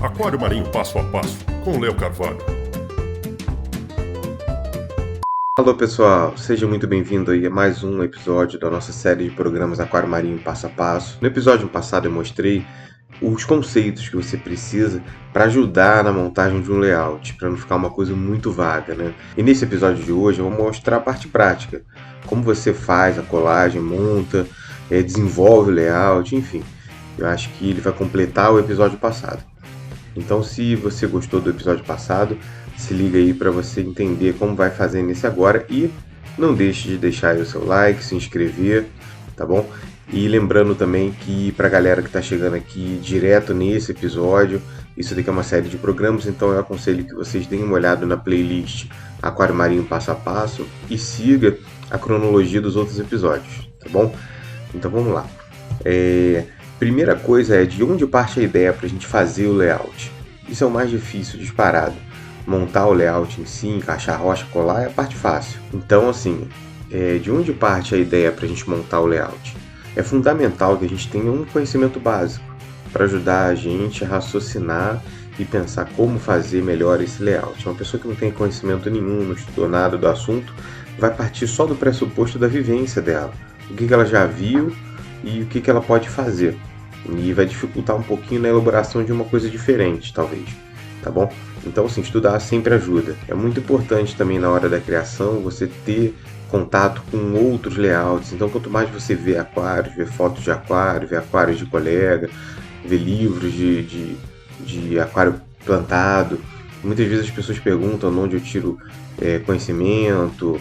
Aquário Marinho Passo a Passo, com Léo Carvalho. Alô pessoal, seja muito bem-vindo aí a mais um episódio da nossa série de programas Aquário Marinho Passo a Passo. No episódio passado eu mostrei os conceitos que você precisa para ajudar na montagem de um layout, para não ficar uma coisa muito vaga, né? E nesse episódio de hoje eu vou mostrar a parte prática, como você faz a colagem, monta, desenvolve o layout, enfim. Eu acho que ele vai completar o episódio passado. Então, se você gostou do episódio passado, se liga aí para você entender como vai fazer nesse agora e não deixe de deixar aí o seu like, se inscrever, tá bom? E lembrando também que para a galera que está chegando aqui direto nesse episódio, isso daqui é uma série de programas, então eu aconselho que vocês deem uma olhada na playlist Aquário Marinho Passo a Passo e siga a cronologia dos outros episódios, tá bom? Então vamos lá. Primeira coisa é de onde parte a ideia para a gente fazer o layout. Isso é o mais difícil, disparado. Montar o layout em si, encaixar a rocha, colar é a parte fácil. Então, assim, de onde parte a ideia para a gente montar o layout? É fundamental que a gente tenha um conhecimento básico para ajudar a gente a raciocinar e pensar como fazer melhor esse layout. Uma pessoa que não tem conhecimento nenhum, não estudou nada do assunto, vai partir só do pressuposto da vivência dela. O que ela já viu e o que ela pode fazer. E vai dificultar um pouquinho na elaboração de uma coisa diferente, talvez, tá bom? Então, assim, estudar sempre ajuda. É muito importante também na hora da criação você ter contato com outros layouts. Então, quanto mais você vê aquários, vê fotos de aquário, vê aquários de colega, vê livros de aquário plantado. Muitas vezes as pessoas perguntam de onde eu tiro conhecimento,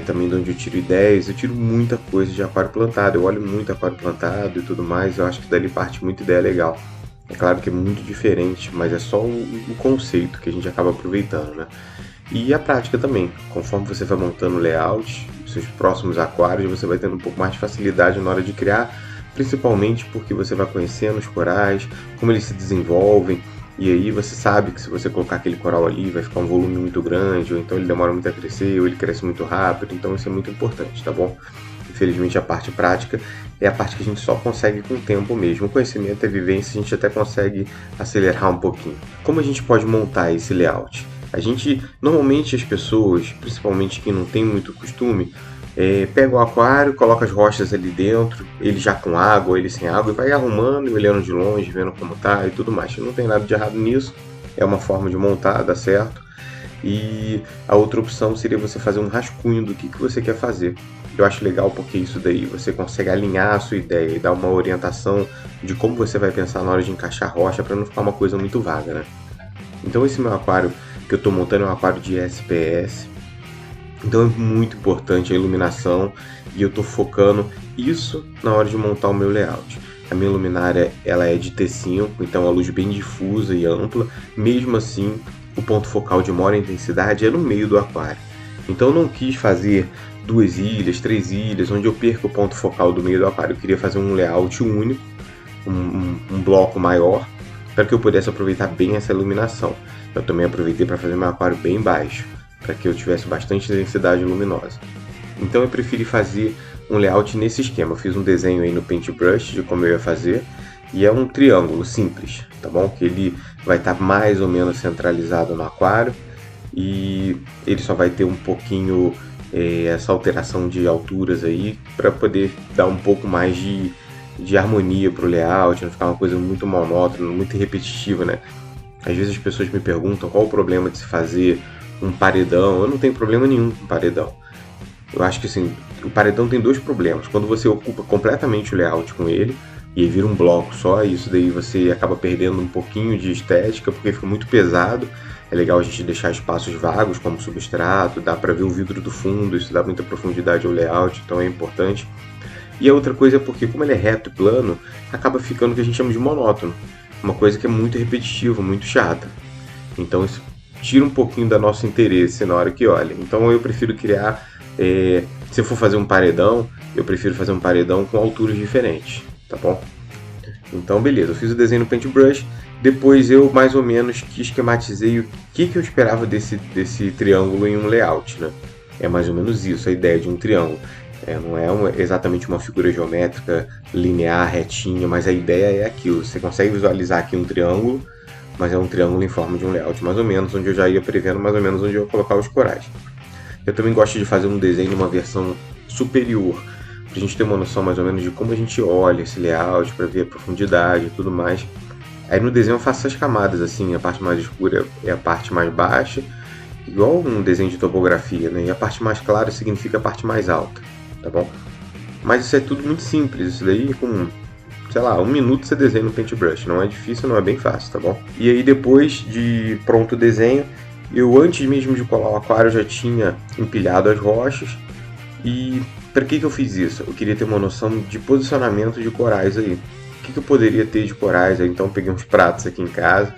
também de onde eu tiro ideias. Eu tiro muita coisa de aquário plantado, eu olho muito aquário plantado e tudo mais. Eu acho que dali parte muita ideia legal. É claro que é muito diferente, mas é só o conceito que a gente acaba aproveitando, né? E a prática também, conforme você vai montando o layout, seus próximos aquários, você vai tendo um pouco mais de facilidade na hora de criar, principalmente porque você vai conhecendo os corais, como eles se desenvolvem. E aí você sabe que se você colocar aquele coral ali vai ficar um volume muito grande, ou então ele demora muito a crescer, ou ele cresce muito rápido, então isso é muito importante, tá bom? Infelizmente a parte prática é a parte que a gente só consegue com o tempo mesmo. O conhecimento e a vivência a gente até consegue acelerar um pouquinho. Como a gente pode montar esse layout? Normalmente as pessoas, principalmente quem não tem muito costume, pega o aquário, coloca as rochas ali dentro, ele já com água, ele sem água, e vai arrumando e olhando de longe, vendo como tá e tudo mais. Não tem nada de errado nisso, é uma forma de montar, dá certo. E a outra opção seria você fazer um rascunho do que você quer fazer. Eu acho legal porque isso daí você consegue alinhar a sua ideia e dar uma orientação de como você vai pensar na hora de encaixar a rocha para não ficar uma coisa muito vaga, né? Então esse meu aquário que eu estou montando é um aquário de SPS. Então é muito importante a iluminação e eu estou focando isso na hora de montar o meu layout. A minha luminária ela é de T5, então a luz bem difusa e ampla. Mesmo assim, o ponto focal de maior intensidade é no meio do aquário. Então eu não quis fazer 2 ilhas, 3 ilhas, onde eu perco o ponto focal do meio do aquário. Eu queria fazer um layout único, um bloco maior, para que eu pudesse aproveitar bem essa iluminação. Eu também aproveitei para fazer meu aquário bem baixo, para que eu tivesse bastante densidade luminosa. Então eu preferi fazer um layout nesse esquema. Eu fiz um desenho aí no Paintbrush de como eu ia fazer, e é um triângulo simples, tá bom? Que ele vai estar mais ou menos centralizado no aquário, e ele só vai ter um pouquinho essa alteração de alturas aí, para poder dar um pouco mais de harmonia para o layout, não ficar uma coisa muito monótona, muito repetitiva, né? Às vezes as pessoas me perguntam qual o problema de se fazer um paredão. Eu não tenho problema nenhum com paredão. Eu acho que assim, o paredão tem 2 problemas. Quando você ocupa completamente o layout com ele, e aí vira um bloco só, e isso daí você acaba perdendo um pouquinho de estética, porque fica muito pesado. É legal a gente deixar espaços vagos como substrato, dá para ver o vidro do fundo, isso dá muita profundidade ao layout, então é importante. E a outra coisa é porque, como ele é reto e plano, acaba ficando o que a gente chama de monótono. Uma coisa que é muito repetitiva, muito chata. Então isso tira um pouquinho do nosso interesse na hora que olha. Então eu prefiro criar, se eu for fazer um paredão, eu prefiro fazer um paredão com alturas diferentes, tá bom? Então beleza, eu fiz o desenho no Paintbrush, depois eu mais ou menos que esquematizei o que eu esperava desse triângulo em um layout, né? É mais ou menos isso, a ideia de um triângulo. Não é exatamente uma figura geométrica linear, retinha, mas a ideia é aquilo. Você consegue visualizar aqui um triângulo mas é um triângulo em forma de um layout mais ou menos, onde eu já ia prevendo mais ou menos onde eu ia colocar os corais. Eu também gosto de fazer um desenho numa versão superior, para a gente ter uma noção mais ou menos de como a gente olha esse layout, para ver a profundidade e tudo mais. Aí no desenho eu faço essas camadas, assim, a parte mais escura é a parte mais baixa, igual um desenho de topografia, né? E a parte mais clara significa a parte mais alta, tá bom? Mas isso é tudo muito simples, isso daí com, sei lá, 1 minuto você desenha no Paintbrush, não é difícil, não é bem fácil, tá bom? E aí depois de pronto o desenho, eu antes mesmo de colar o aquário já tinha empilhado as rochas. E para que eu fiz isso? Eu queria ter uma noção de posicionamento de corais aí. O que eu poderia ter de corais aí? Então eu peguei uns pratos aqui em casa,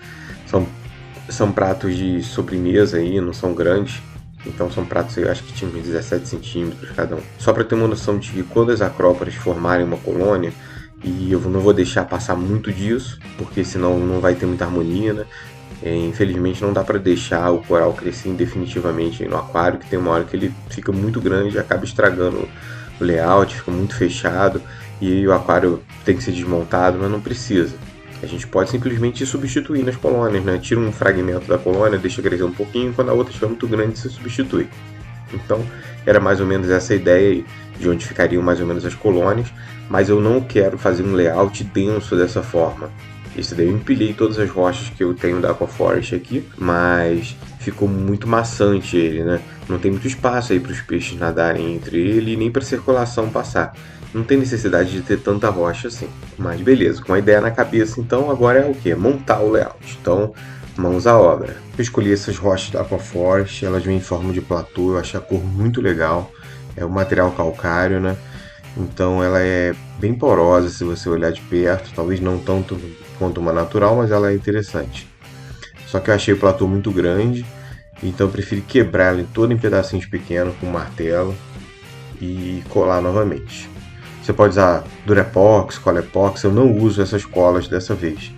são pratos de sobremesa aí, não são grandes. Então são pratos, eu acho que tinham 17 centímetros cada um. Só para ter uma noção de que quando as acróporas formarem uma colônia, e eu não vou deixar passar muito disso, porque senão não vai ter muita harmonia, né? Infelizmente não dá para deixar o coral crescer definitivamente no aquário, que tem uma hora que ele fica muito grande e acaba estragando o layout, fica muito fechado, e aí o aquário tem que ser desmontado, mas não precisa. A gente pode simplesmente substituir nas colônias, né? Tira um fragmento da colônia, deixa crescer um pouquinho, quando a outra estiver muito grande, você substitui. Então, era mais ou menos essa ideia aí, de onde ficariam mais ou menos as colônias, mas eu não quero fazer um layout denso dessa forma. Esse daí eu empilhei todas as rochas que eu tenho da Aquaforest aqui, mas ficou muito maçante ele, né? Não tem muito espaço aí para os peixes nadarem entre ele e nem para a circulação passar. Não tem necessidade de ter tanta rocha assim. Mas beleza, com a ideia na cabeça, então agora é o que? Montar o layout. Então, mãos à obra. Eu escolhi essas rochas da Aquaforest, elas vêm em forma de platô, eu achei a cor muito legal. É um material calcário, né? Então ela é bem porosa se você olhar de perto, talvez não tanto quanto uma natural, mas ela é interessante. Só que eu achei o platô muito grande, então eu preferi quebrar ela toda em pedacinhos pequenos com um martelo e colar novamente. Você pode usar Durepox, Cola Epox, eu não uso essas colas dessa vez.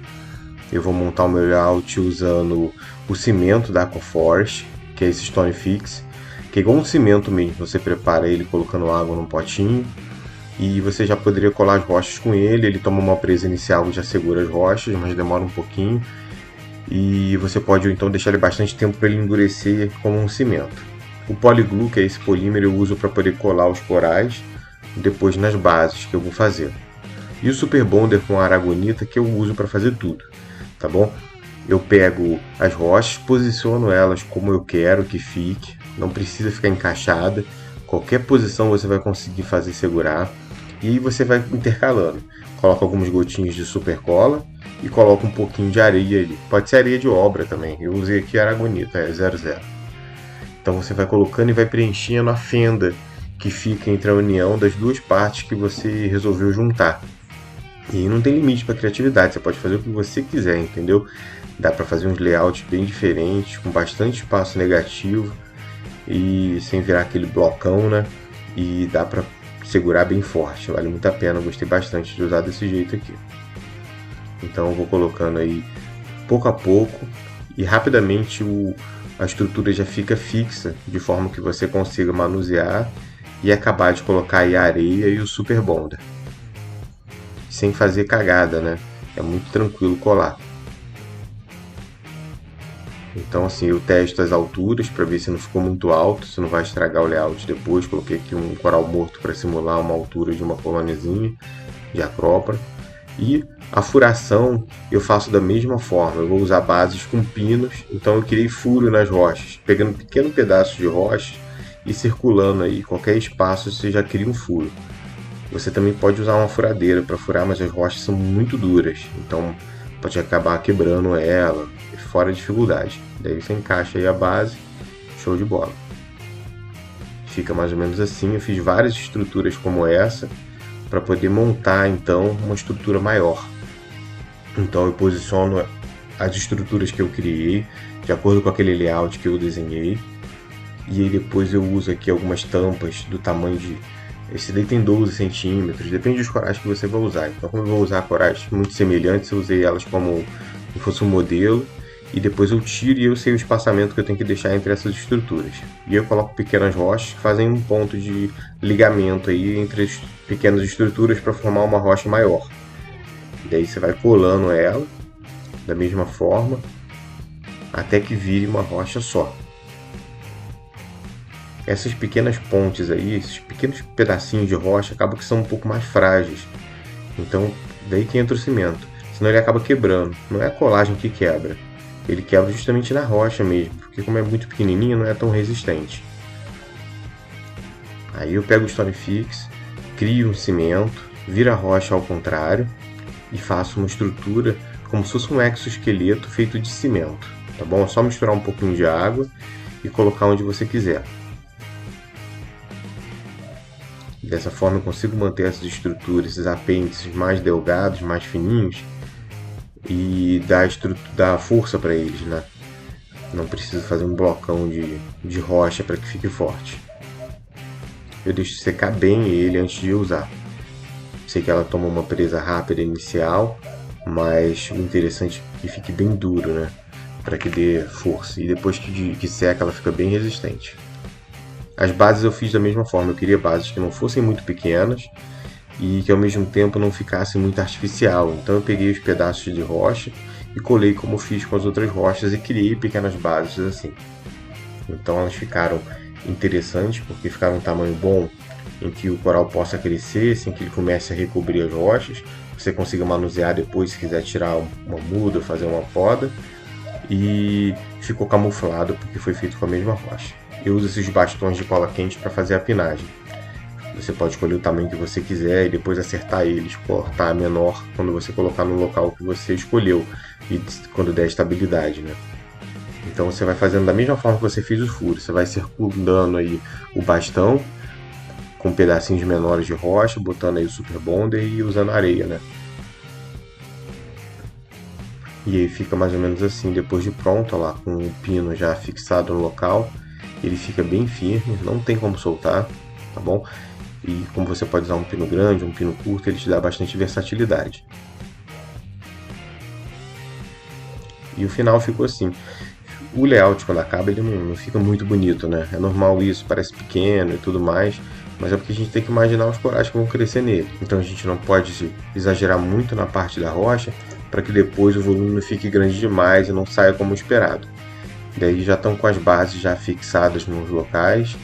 Eu vou montar o meu layout usando o cimento da Aquaforest, que é esse Stone Fix, que é igual um cimento mesmo, você prepara ele colocando água num potinho, e você já poderia colar as rochas com ele. Ele toma uma presa inicial e já segura as rochas, mas demora um pouquinho, e você pode então deixar ele bastante tempo para ele endurecer como um cimento. O Polyglue, que é esse polímero, eu uso para poder colar os corais depois nas bases que eu vou fazer. E o Super Bonder com a aragonita, que eu uso para fazer tudo, tá bom? Eu pego as rochas, posiciono elas como eu quero que fique, não precisa ficar encaixada, qualquer posição você vai conseguir fazer segurar, e aí você vai intercalando. Coloca algumas gotinhas de super cola e coloca um pouquinho de areia ali. Pode ser areia de obra também, eu usei aqui aragonita, é 00. Então você vai colocando e vai preenchendo a fenda que fica entre a união das duas partes que você resolveu juntar. E aí não tem limite para criatividade, você pode fazer o que você quiser, entendeu? Dá para fazer uns layouts bem diferentes, com bastante espaço negativo e sem virar aquele blocão, né? E dá para segurar bem forte, vale muito a pena, eu gostei bastante de usar desse jeito aqui. Então eu vou colocando aí pouco a pouco e rapidamente a estrutura já fica fixa, de forma que você consiga manusear e acabar de colocar aí a areia e o Super Bonder. Sem fazer cagada, né? É muito tranquilo colar. Então assim, eu testo as alturas para ver se não ficou muito alto, se não vai estragar o layout depois. Coloquei aqui um coral morto para simular uma altura de uma colôniazinha de acrópora. E a furação eu faço da mesma forma, eu vou usar bases com pinos, então eu criei furo nas rochas, pegando um pequeno pedaço de rocha e circulando aí, qualquer espaço você já cria um furo. Você também pode usar uma furadeira para furar, mas as rochas são muito duras, então pode acabar quebrando ela, fora dificuldade. Daí você encaixa aí a base, show de bola. Fica mais ou menos assim, eu fiz várias estruturas como essa, para poder montar então uma estrutura maior. Então eu posiciono as estruturas que eu criei de acordo com aquele layout que eu desenhei, e aí depois eu uso aqui algumas tampas do tamanho de... Esse daí tem 12 centímetros, depende dos corais que você vai usar. Então como eu vou usar corais muito semelhantes, eu usei elas como se fosse um modelo, e depois eu tiro e eu sei o espaçamento que eu tenho que deixar entre essas estruturas. E eu coloco pequenas rochas que fazem um ponto de ligamento aí entre as pequenas estruturas para formar uma rocha maior. E daí você vai colando ela da mesma forma, até que vire uma rocha só. Essas pequenas pontes aí, esses pequenos pedacinhos de rocha, acabam que são um pouco mais frágeis. Então, daí que entra o cimento. Senão ele acaba quebrando. Não é a colagem que quebra. Ele quebra justamente na rocha mesmo, porque como é muito pequenininho, não é tão resistente. Aí eu pego o Stone Fix, crio um cimento, viro a rocha ao contrário e faço uma estrutura como se fosse um exoesqueleto feito de cimento. Tá bom? É só misturar um pouquinho de água e colocar onde você quiser. Dessa forma eu consigo manter essas estruturas, esses apêndices mais delgados, mais fininhos e dar força para eles, né? Não preciso fazer um blocão de rocha para que fique forte. Eu deixo secar bem ele antes de usar. Sei que ela toma uma presa rápida inicial, mas o interessante é que fique bem duro, né? Para que dê força. E depois que seca, ela fica bem resistente. As bases eu fiz da mesma forma. Eu queria bases que não fossem muito pequenas e que ao mesmo tempo não ficasse muito artificial. Então eu peguei os pedaços de rocha e colei como eu fiz com as outras rochas e criei pequenas bases assim. Então elas ficaram interessantes porque ficaram um tamanho bom em que o coral possa crescer sem que ele comece a recobrir as rochas. Você consiga manusear depois se quiser tirar uma muda, fazer uma poda. E ficou camuflado porque foi feito com a mesma rocha. Eu uso esses bastões de cola quente para fazer a pinagem. Você pode escolher o tamanho que você quiser e depois acertar eles, cortar menor quando você colocar no local que você escolheu e quando der estabilidade, né? Então você vai fazendo da mesma forma que você fez o furo. Você vai circundando aí o bastão com pedacinhos menores de rocha, botando aí o Super Bonder e usando areia, né? E aí fica mais ou menos assim, depois de pronto, ó lá, com o pino já fixado no local. Ele fica bem firme, não tem como soltar, tá bom? E como você pode usar um pino grande, um pino curto, ele te dá bastante versatilidade. E o final ficou assim. O layout quando acaba ele não fica muito bonito, né? É normal isso, parece pequeno e tudo mais, mas é porque a gente tem que imaginar os corais que vão crescer nele. Então a gente não pode exagerar muito na parte da rocha, para que depois o volume não fique grande demais e não saia como esperado. Daí já estão com as bases já fixadas nos locais,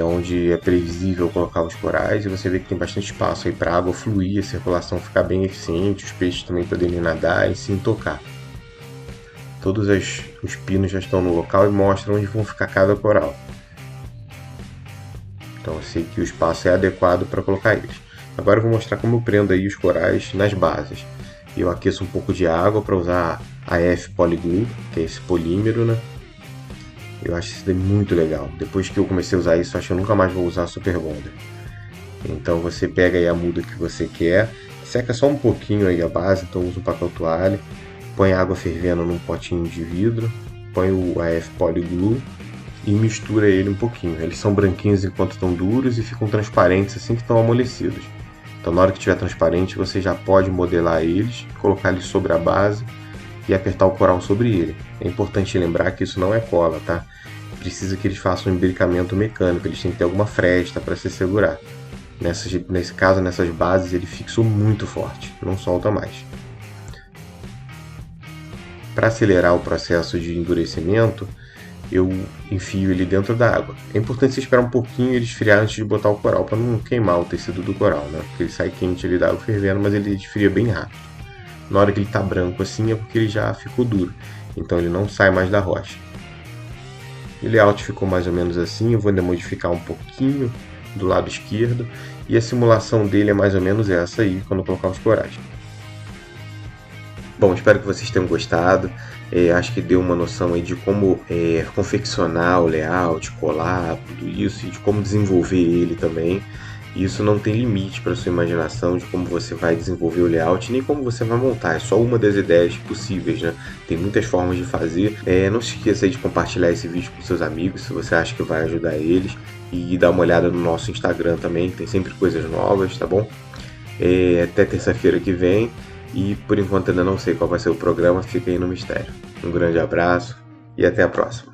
onde é previsível colocar os corais, e você vê que tem bastante espaço aí para a água fluir, a circulação ficar bem eficiente, os peixes também poderem nadar e se intocar. Todos os pinos já estão no local e mostram onde vão ficar cada coral. Então eu sei que o espaço é adequado para colocar eles. Agora eu vou mostrar como eu prendo aí os corais nas bases. Eu aqueço um pouco de água para usar a F Polyglue, que é esse polímero, né? Eu acho isso daí muito legal. Depois que eu comecei a usar isso, acho que eu nunca mais vou usar Super Bonder. Então você pega aí a muda que você quer, seca só um pouquinho aí a base, então usa um papel toalha, põe a água fervendo num potinho de vidro, põe o AF Polyglue e mistura ele um pouquinho. Eles são branquinhos enquanto estão duros e ficam transparentes assim que estão amolecidos. Então na hora que estiver transparente você já pode modelar eles, colocar eles sobre a base e apertar o coral sobre ele. É importante lembrar que isso não é cola, tá? Precisa que eles façam um imbricamento mecânico, eles têm que ter alguma fresta para se segurar. Nesse caso, nessas bases, ele fixou muito forte, não solta mais. Para acelerar o processo de endurecimento, eu enfio ele dentro da água. É importante você esperar um pouquinho ele esfriar antes de botar o coral, para não queimar o tecido do coral, né? Porque ele sai quente ali da água fervendo, mas ele esfria bem rápido. Na hora que ele está branco assim é porque ele já ficou duro, então ele não sai mais da rocha. O layout ficou mais ou menos assim, eu vou ainda modificar um pouquinho do lado esquerdo, e a simulação dele é mais ou menos essa aí, quando eu colocar os corais. Bom, espero que vocês tenham gostado. Acho que deu uma noção aí de como confeccionar o layout, colar, tudo isso, e de como desenvolver ele também. Isso não tem limite para sua imaginação de como você vai desenvolver o layout, nem como você vai montar. É só uma das ideias possíveis, né? Tem muitas formas de fazer. Não se esqueça aí de compartilhar esse vídeo com seus amigos, se você acha que vai ajudar eles. E dar uma olhada no nosso Instagram também, tem sempre coisas novas, tá bom? Até terça-feira que vem. E por enquanto ainda não sei qual vai ser o programa, fica aí no mistério. Um grande abraço e até a próxima.